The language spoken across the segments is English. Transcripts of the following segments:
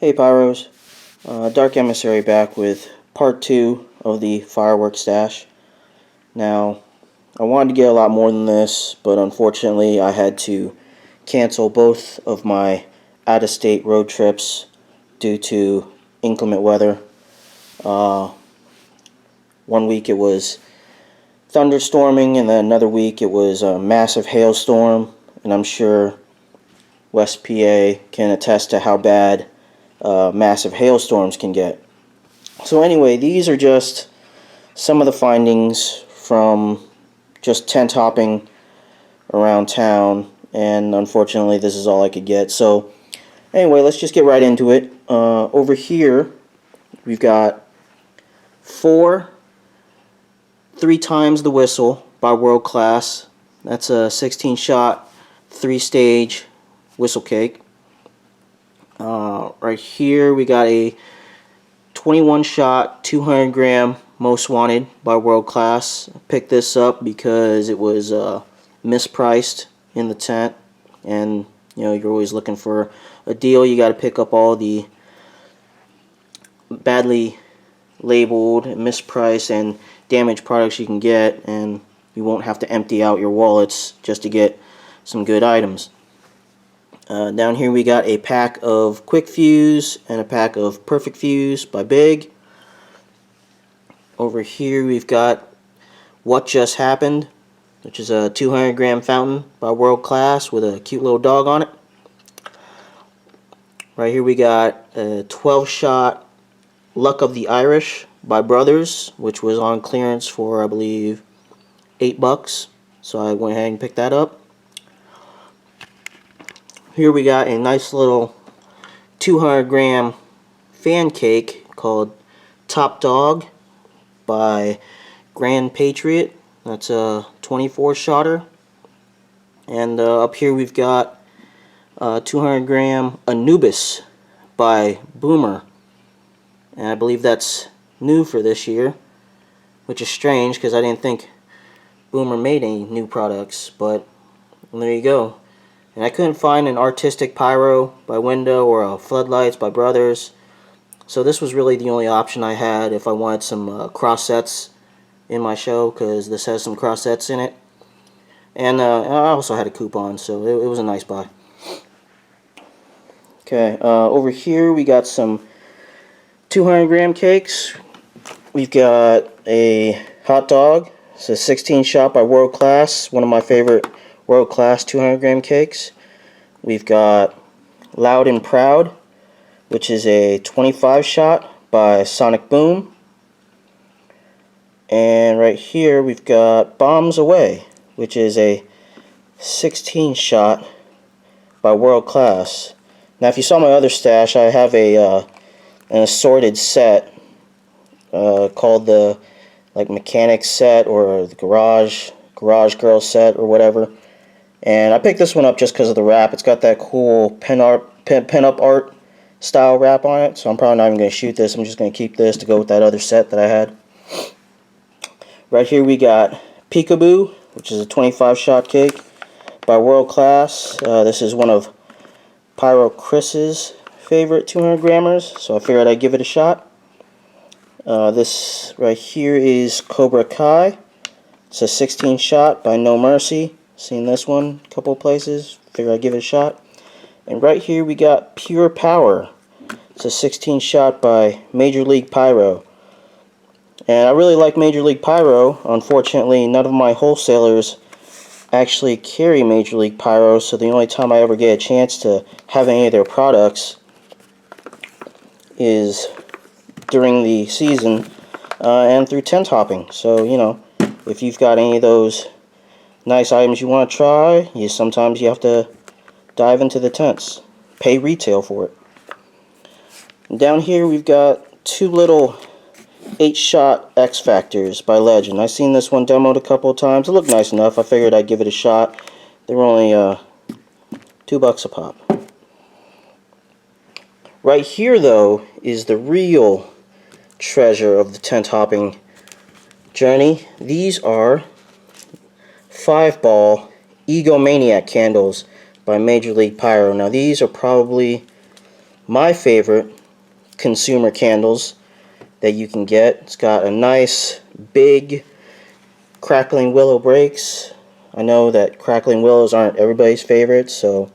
Hey Pyros, Dark Emissary back with part 2 of the fireworks stash. Now, I wanted to get a lot more than this, but unfortunately I had to cancel both of my out-of-state road trips due to inclement weather. One week it was thunderstorming, and then another week it was a massive hailstorm, and I'm sure West PA can attest to how bad massive hailstorms can get. So anyway, these are just some of the findings from just tent hopping around town, and unfortunately this is all I could get. So anyway, let's just get right into it. Over here we've got 4 3 times the whistle by World Class. That's a 16 shot 3-stage whistle cake. Right here we got a 21 shot 200 gram Most Wanted by World Class. I picked this up because it was mispriced in the tent, and you know, you're always looking for a deal. You got to pick up all the badly labeled, mispriced, and damaged products you can get, and you won't have to empty out your wallets just to get some good items. Down here we got a pack of Quick Fuse and a pack of Perfect Fuse by Big. Over here we've got What Just Happened, which is a 200 gram fountain by World Class with a cute little dog on it. Right here we got a 12 shot Luck of the Irish by Brothers, which was on clearance for, I believe, $8, so I went ahead and picked that up. Here we got a nice little 200 gram fan cake called Top Dog by Grand Patriot. That's a 24 shotter. And up here we've got 200 gram Anubis by Boomer. And I believe that's new for this year, which is strange because I didn't think Boomer made any new products, but there you go. And I couldn't find an artistic pyro by Window or a floodlights by Brothers, so this was really the only option I had if I wanted some cross sets in my show, because this has some cross sets in it. And I also had a coupon, so it was a nice buy. Okay, over here we got some 200 gram cakes. We've got a hot dog. It's a 16 shot by World Class, one of my favorite World Class 200 gram cakes. We've got Loud and Proud, which is a 25 shot by Sonic Boom. And right here we've got Bombs Away, which is a 16 shot by World Class. Now, if you saw my other stash, I have an assorted set called the mechanic set, or the garage girl set, or whatever. And I picked this one up just because of the wrap. It's got that cool pin-up art style wrap on it, so I'm probably not even going to shoot this. I'm just going to keep this to go with that other set that I had. Right here we got Peekaboo, which is a 25 shot cake by World Class. This is one of Pyro Chris's favorite 200 grammers, so I figured I'd give it a shot. This right here is Cobra Kai. It's a 16 shot by No Mercy. Seen this one a couple of places. Figure I'd give it a shot. And right here we got Pure Power. It's a 16 shot by Major League Pyro. And I really like Major League Pyro. Unfortunately, none of my wholesalers actually carry Major League Pyro, so the only time I ever get a chance to have any of their products is during the season and through tent hopping. So, you know, if you've got any of those nice items you want to try, sometimes you have to dive into the tents, pay retail for it. And down here we've got 2 little 8-shot X Factors by Legend. I've seen this one demoed a couple of times. It looked nice enough. I figured I'd give it a shot. They were only $2 a pop. Right here, though, is the real treasure of the tent hopping journey. These are 5-ball Egomaniac candles by Major League Pyro. Now, these are probably my favorite consumer candles that you can get. It's got a nice big crackling willow breaks. I know that crackling willows aren't everybody's favorite, so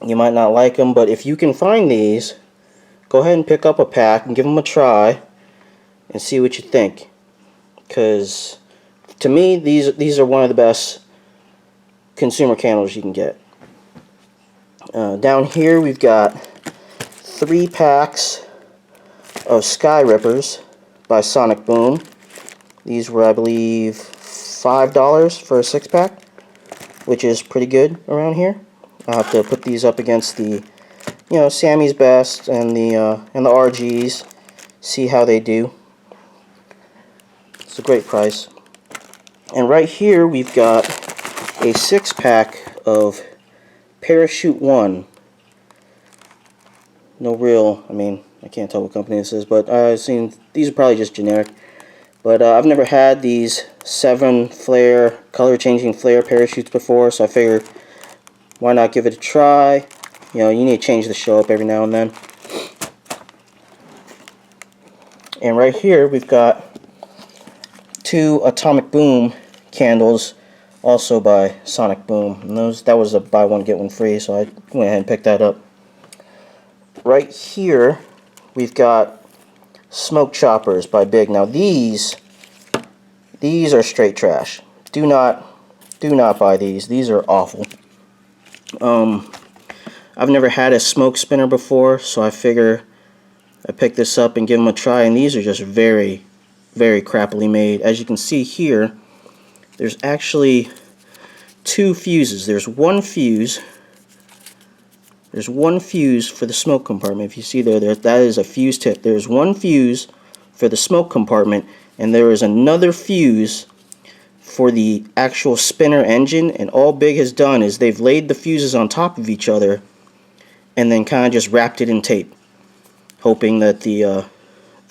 you might not like them, but if you can find these, go ahead and pick up a pack and give them a try and see what you think, because to me these are one of the best consumer candles you can get. Down here we've got 3 packs of Sky Rippers by Sonic Boom. These were, I believe, $5 for a 6-pack, which is pretty good around here. I'll have to put these up against the, Sammy's Best and the RGs, see how they do. It's a great price. And right here we've got a 6-pack of Parachute 1. No real, I can't tell what company this is, but I've seen these are probably just generic. But I've never had these 7 flare, color changing flare parachutes before, so I figured why not give it a try. You need to change the show up every now and then. And right here we've got 2 Atomic Boom candles, also by Sonic Boom. And that was a buy one get one free, so I went ahead and picked that up. Right here we've got Smoke Choppers by Big. Now these are straight trash. Do not buy these. These are awful. I've never had a smoke spinner before, so I figure I pick this up and give them a try, and these are just very, very crappily made. As you can see here, there's actually 2 fuses. There's one fuse for the smoke compartment. If you see there, that is a fuse tip. There's one fuse for the smoke compartment, and there is another fuse for the actual spinner engine. And all Big has done is they've laid the fuses on top of each other and then kind of just wrapped it in tape, hoping that the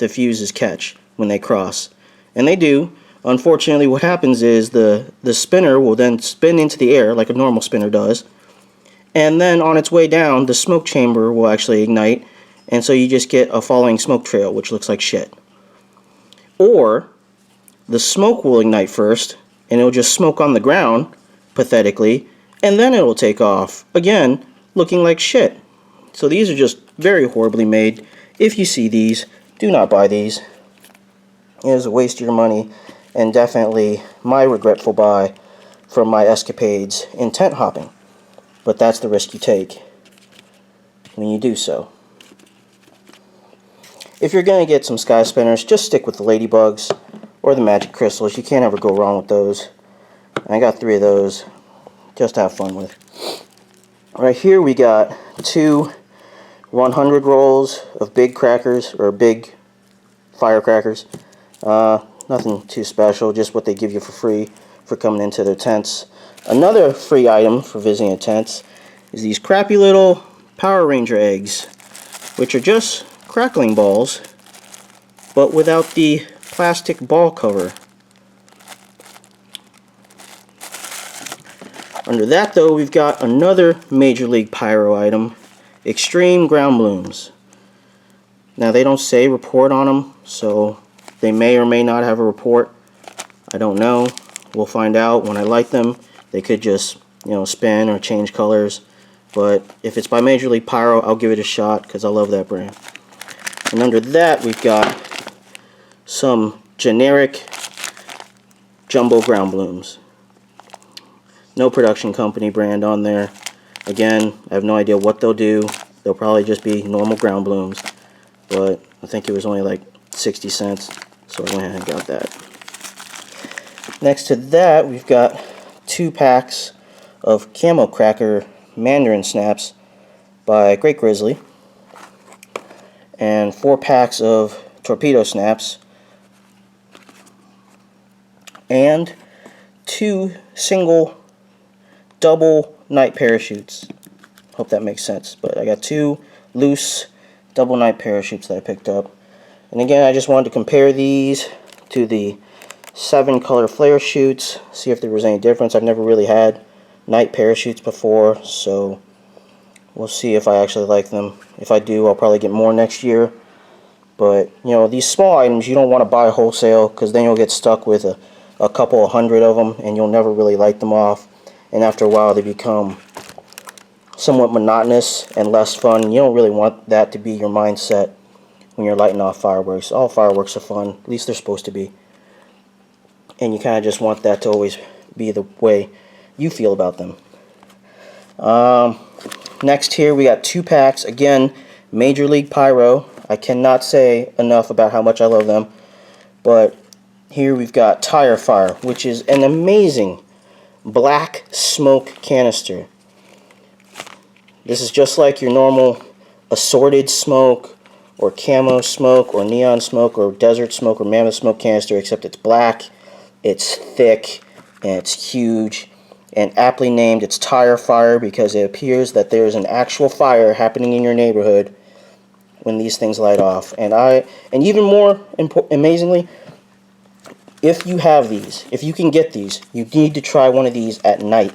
fuses catch when they cross. And they do. Unfortunately, what happens is the spinner will then spin into the air like a normal spinner does, and then on its way down, the smoke chamber will actually ignite, and so you just get a falling smoke trail, which looks like shit. Or the smoke will ignite first, and it'll just smoke on the ground, pathetically, and then it'll take off, again, looking like shit. So these are just very horribly made. If you see these, do not buy these. It is a waste of your money, and definitely my regretful buy from my escapades in tent hopping. But that's the risk you take when you do so. If you're going to get some sky spinners, just stick with the ladybugs or the magic crystals. You can't ever go wrong with those. I got 3 of those just to have fun with. Right here we got 2 100 rolls of big crackers, or big firecrackers. Nothing too special, just what they give you for free for coming into their tents. Another free item for visiting a tent is these crappy little Power Ranger eggs, which are just crackling balls, but without the plastic ball cover. Under that, though, we've got another Major League Pyro item, Extreme Ground Blooms. Now, they don't say report on them, so they may or may not have a report. I don't know. We'll find out when I light them. They could just, spin or change colors. But if it's by Major League Pyro, I'll give it a shot because I love that brand. And under that, we've got some generic jumbo ground blooms. No production company brand on there. Again, I have no idea what they'll do. They'll probably just be normal ground blooms. But I think it was only like 60 cents. So I went ahead and got that. Next to that, we've got 2 packs of Camo Cracker Mandarin Snaps by Great Grizzly. And 4 packs of Torpedo Snaps. And 2 single double night parachutes. Hope that makes sense. But I got 2 loose double night parachutes that I picked up. And again, I just wanted to compare these to the 7 color flare shoots, see if there was any difference. I've never really had night parachutes before, so We'll see if I actually like them. If I do, I'll probably get more next year. But, you know, these small items you don't want to buy wholesale, because then you'll get stuck with a couple of hundred of them and you'll never really light them off. And after a while they become somewhat monotonous and less fun. You don't really want that to be your mindset when you're lighting off fireworks. All fireworks are fun, at least they're supposed to be. And you kind of just want that to always be the way you feel about them. Next here we got 2 packs. Again, Major League Pyro. I cannot say enough about how much I love them. But here we've got Tire Fire, which is an amazing black smoke canister. This is just like your normal assorted smoke or camo smoke or neon smoke or desert smoke or mammoth smoke canister, except it's black, it's thick, and it's huge. And aptly named, it's Tire Fire, because it appears that there is an actual fire happening in your neighborhood when these things light off. And even more amazingly, if you have these, if you can get these, you need to try one of these at night,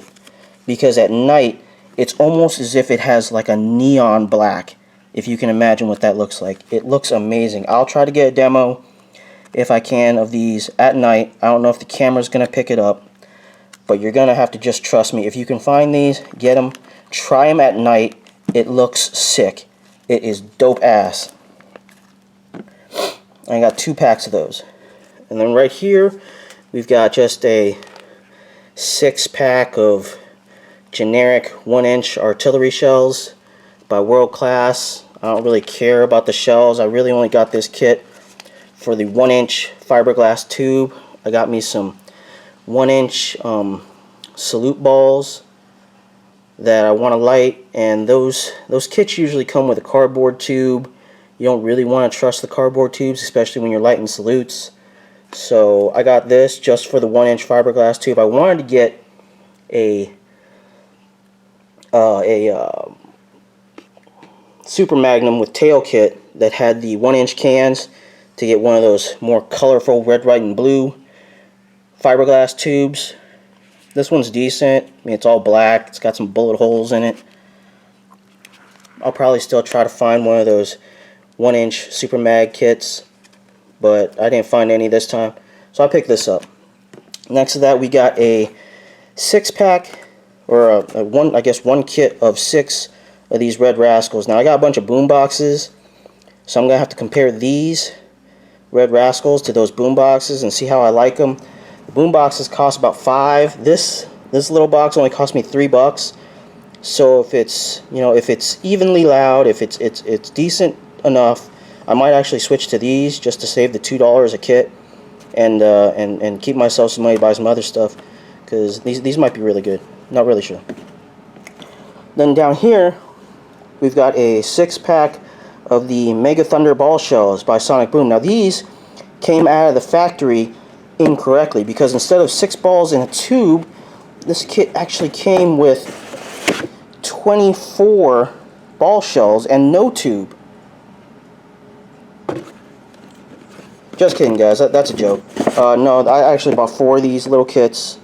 because at night it's almost as if it has like a neon black, if you can imagine what that looks like. It looks amazing. I'll try to get a demo if I can of these at night. I don't know if the camera's gonna pick it up, but you're gonna have to just trust me. If you can find these, get them, try them at night. It looks sick. It is dope ass. I got 2 packs of those. And then right here we've got just a 6-pack of generic 1-inch artillery shells by World Class. I don't really care about the shells. I really only got this kit for the 1-inch fiberglass tube. I got me some 1-inch salute balls that I want to light, and those kits usually come with a cardboard tube. You don't really want to trust the cardboard tubes, especially when you're lighting salutes. So I got this just for the 1-inch fiberglass tube. I wanted to get a Super Magnum with tail kit that had the 1-inch cans, to get one of those more colorful red, white, and blue fiberglass tubes. This one's decent. I mean, it's all black. It's got some bullet holes in it. I'll probably still try to find one of those 1-inch Super Mag kits, but I didn't find any this time, so I picked this up. Next to that, we got a 6-pack, or I guess one kit of 6 of these Red Rascals. Now I got a bunch of boom boxes, so I'm gonna have to compare these Red Rascals to those boom boxes and see how I like them. The boom boxes cost about $5. This little box only cost me $3. So if it's, you know, if it's evenly loud, if it's decent enough, I might actually switch to these just to save the $2 a kit, and keep myself some money to buy some other stuff, because these might be really good. Not really sure. Then down here we've got a 6-pack of the Mega Thunder ball shells by Sonic Boom. Now these came out of the factory incorrectly, because instead of 6 balls in a tube, this kit actually came with 24 ball shells and no tube. Just kidding, guys. That's a joke. No, I actually bought 4 of these little kits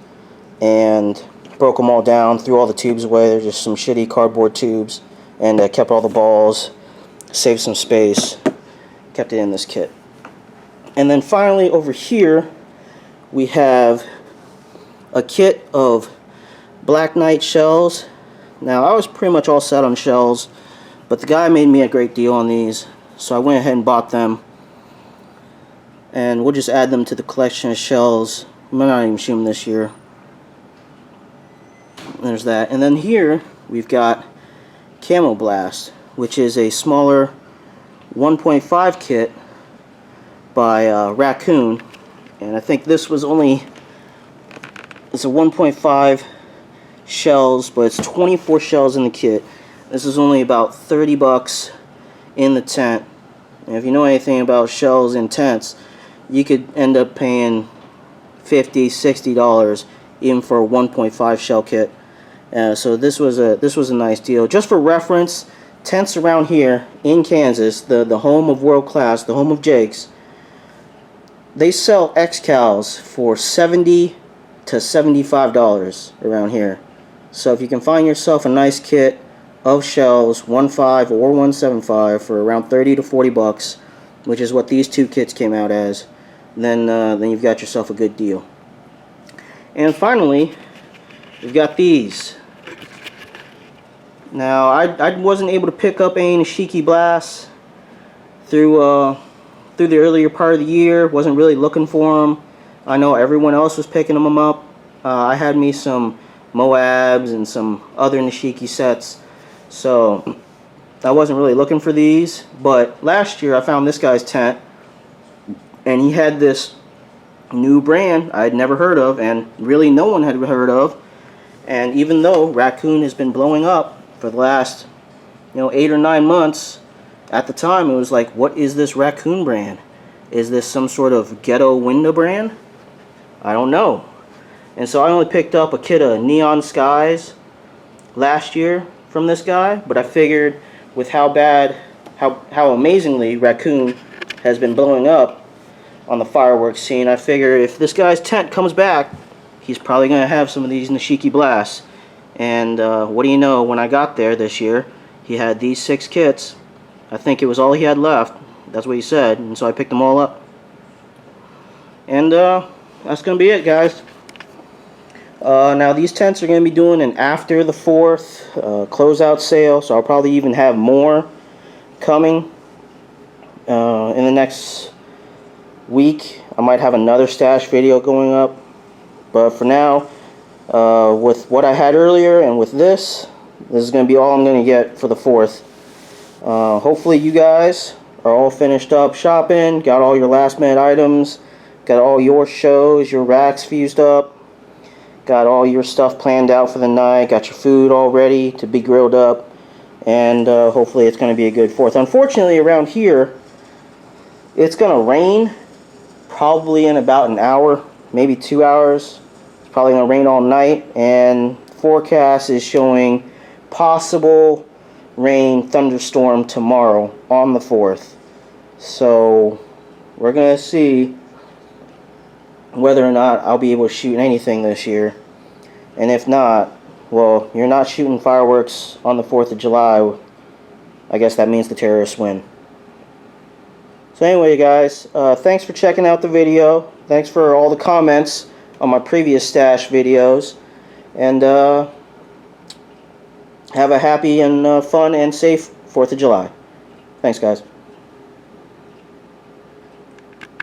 and broke them all down, threw all the tubes away. They're just some shitty cardboard tubes, and kept all the balls, saved some space, kept it in this kit. And then finally over here we have a kit of Black Knight shells. Now I was pretty much all set on shells, but the guy made me a great deal on these, so I went ahead and bought them. And we'll just add them to the collection of shells. I'm not even shooting this year. There's that. And then here we've got Camo Blast, which is a smaller 1.5 kit by Raccoon. And I think this was only, it's a 1.5 shells, but it's 24 shells in the kit. This is only about $30 in the tent. And if you know anything about shells in tents, you could end up paying $50, $60 even for a 1.5 shell kit. So this was a nice deal. Just for reference, tents around here in Kansas, the home of World Class, the home of Jake's, they sell Excals for $70 to $75 around here. So if you can find yourself a nice kit of shells, 1.5 or 1.75 for around 30 to 40 bucks, which is what these two kits came out as, then you've got yourself a good deal. And finally, we've got these. Now, I wasn't able to pick up any Nishiki blasts through the earlier part of the year. Wasn't really looking for them. I know everyone else was picking them up. I had me some Moabs and some other Nishiki sets, so I wasn't really looking for these. But last year I found this guy's tent, and he had this new brand I'd never heard of, and really no one had heard of. And even though Raccoon has been blowing up for the last 8 or 9 months, at the time it was like, what is this Raccoon brand? Is this some sort of ghetto window brand? I don't know. And so I only picked up a kit of Neon Skies last year from this guy, but I figured with how amazingly Raccoon has been blowing up on the fireworks scene, I figure if this guy's tent comes back, he's probably going to have some of these Nishiki blasts. And what do you know, when I got there this year, he had these 6 kits. I think it was all he had left. That's what he said, and so I picked them all up. And that's going to be it, guys. Now these tents are going to be doing an after the 4th closeout sale, so I'll probably even have more coming in the next week. I might have another stash video going up, but for now, with what I had earlier and with this is going to be all I'm going to get for the 4th. Hopefully you guys are all finished up shopping, got all your last minute items, got all your shows, your racks fused up, got all your stuff planned out for the night, got your food all ready to be grilled up, and hopefully it's going to be a good 4th. Unfortunately, around here, it's going to rain probably in about an hour, maybe 2 hours. It's probably going to rain all night, and forecast is showing possible rain thunderstorm tomorrow on the 4th. So we're going to see whether or not I'll be able to shoot anything this year. And if not, well, you're not shooting fireworks on the 4th of July. I guess that means the terrorists win. So anyway, guys, thanks for checking out the video. Thanks for all the comments on my previous stash videos. And have a happy and fun and safe 4th of July. Thanks, guys.